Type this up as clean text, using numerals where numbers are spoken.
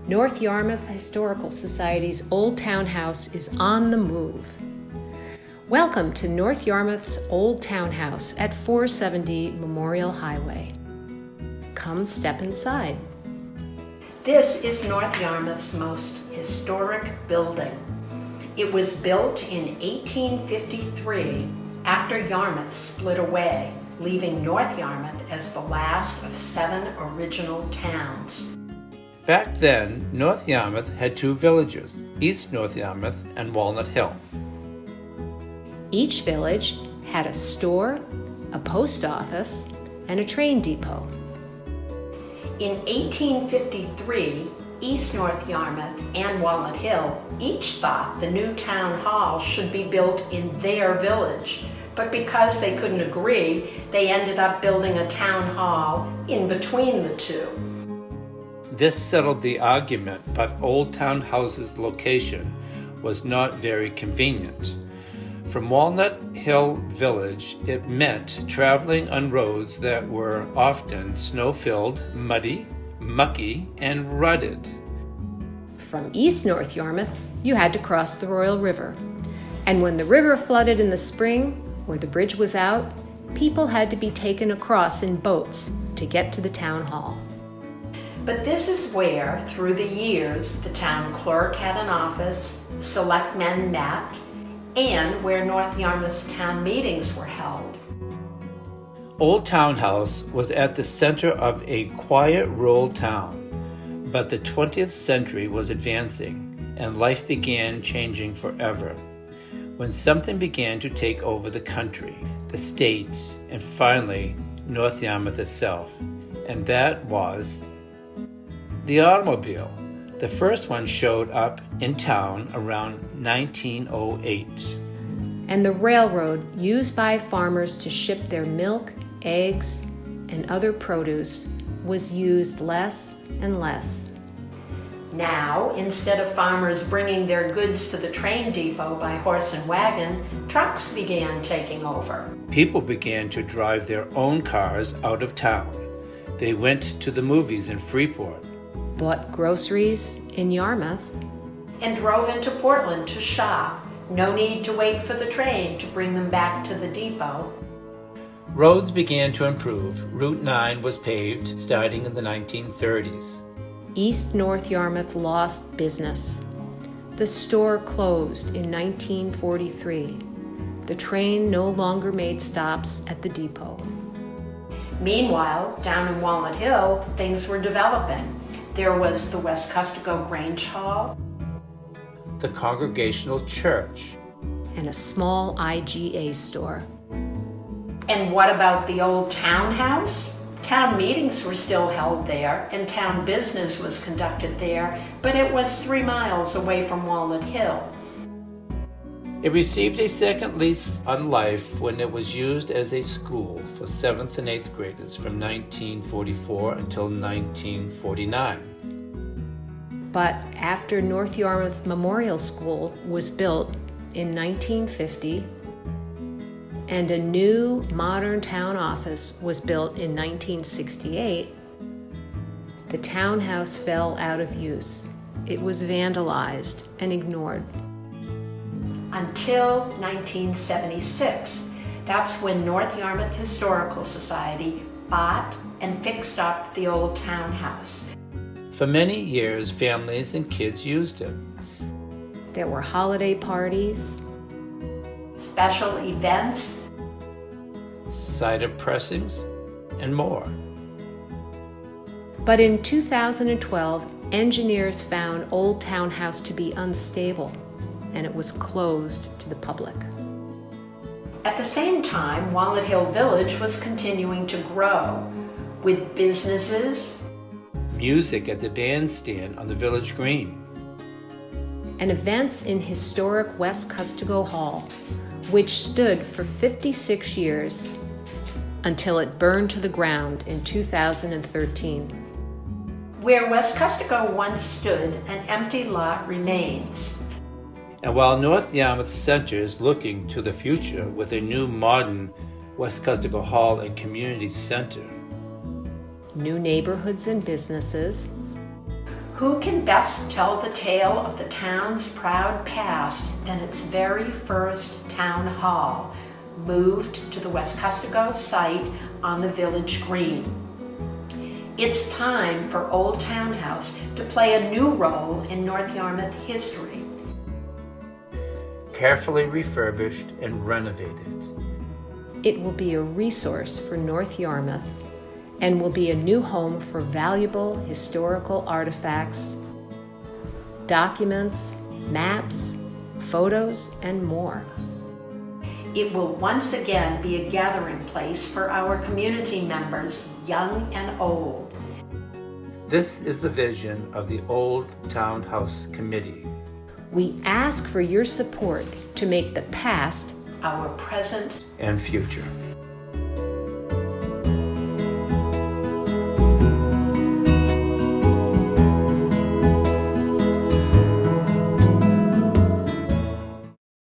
North Yarmouth Historical Society's Old Town House is on the move. Welcome to North Yarmouth's Old Town House at 470 Memorial Highway. Come step inside. This is North Yarmouth's most historic building. It was built in 1853 after Yarmouth split away, leaving North Yarmouth as the last of 7 original towns. Back then, North Yarmouth had 2 villages, East North Yarmouth and Walnut Hill. Each village had a store, a post office, and a train depot. In 1853, East North Yarmouth and Walnut Hill each thought the new town hall should be built in their village, but because they couldn't agree, they ended up building a town hall in between the two. This settled the argument, but Old Town House's location was not very convenient. From Walnut Hill Village, it meant traveling on roads that were often snow-filled, muddy, mucky, and rutted. From East North Yarmouth, you had to cross the Royal River. And when the river flooded in the spring, or the bridge was out, people had to be taken across in boats to get to the town hall. But this is where, through the years, the town clerk had an office, selectmen met, and where North Yarmouth's town meetings were held. Old Town House was at the center of a quiet rural town, but the 20th century was advancing, and life began changing forever, when something began to take over the country, the state, and finally, North Yarmouth itself, and that was the automobile. The first one showed up in town around 1908. And the railroad used by farmers to ship their milk, eggs, and other produce was used less and less. Now, instead of farmers bringing their goods to the train depot by horse and wagon, trucks began taking over. People began to drive their own cars out of town. They went to the movies in Freeport, bought groceries in Yarmouth, and drove into Portland to shop. No need to wait for the train to bring them back to the depot. Roads began to improve. Route 9 was paved starting in the 1930s. East North Yarmouth lost business. The store closed in 1943. The train no longer made stops at the depot. Meanwhile, down in Walnut Hill, things were developing. There was the West Custico Grange Hall, the Congregational Church, and a small IGA store. And what about the old townhouse? Town meetings were still held there, and town business was conducted there, but it was 3 miles away from Walnut Hill. It received a second lease on life when it was used as a school for 7th and 8th graders from 1944 until 1949. But after North Yarmouth Memorial School was built in 1950, and a new modern town office was built in 1968, the townhouse fell out of use. It was vandalized and ignored. Until 1976. That's when North Yarmouth Historical Society bought and fixed up the old townhouse. For many years, families and kids used it. There were holiday parties, special events, cider pressings, and more. But in 2012, engineers found Old Town House to be unstable, and it was closed to the public. At the same time, Walnut Hill Village was continuing to grow, with businesses, music at the bandstand on the village green, and events in historic West Custico Hall, which stood for 56 years until it burned to the ground in 2013. Where West Custico once stood, an empty lot remains. And while North Yarmouth Center is looking to the future with a new modern West Custico Hall and Community Center, new neighborhoods and businesses, Who can best tell the tale of the town's proud past than its very first town hall, moved to the Wescostigo site on the village green? It's time for Old Town House to play a new role in North Yarmouth history. Carefully refurbished and renovated. It will be a resource for North Yarmouth and will be a new home for valuable historical artifacts, documents, maps, photos, and more. It will once again be a gathering place for our community members, young and old. This is the vision of the Old Town House Committee. We ask for your support to make the past Our present And future.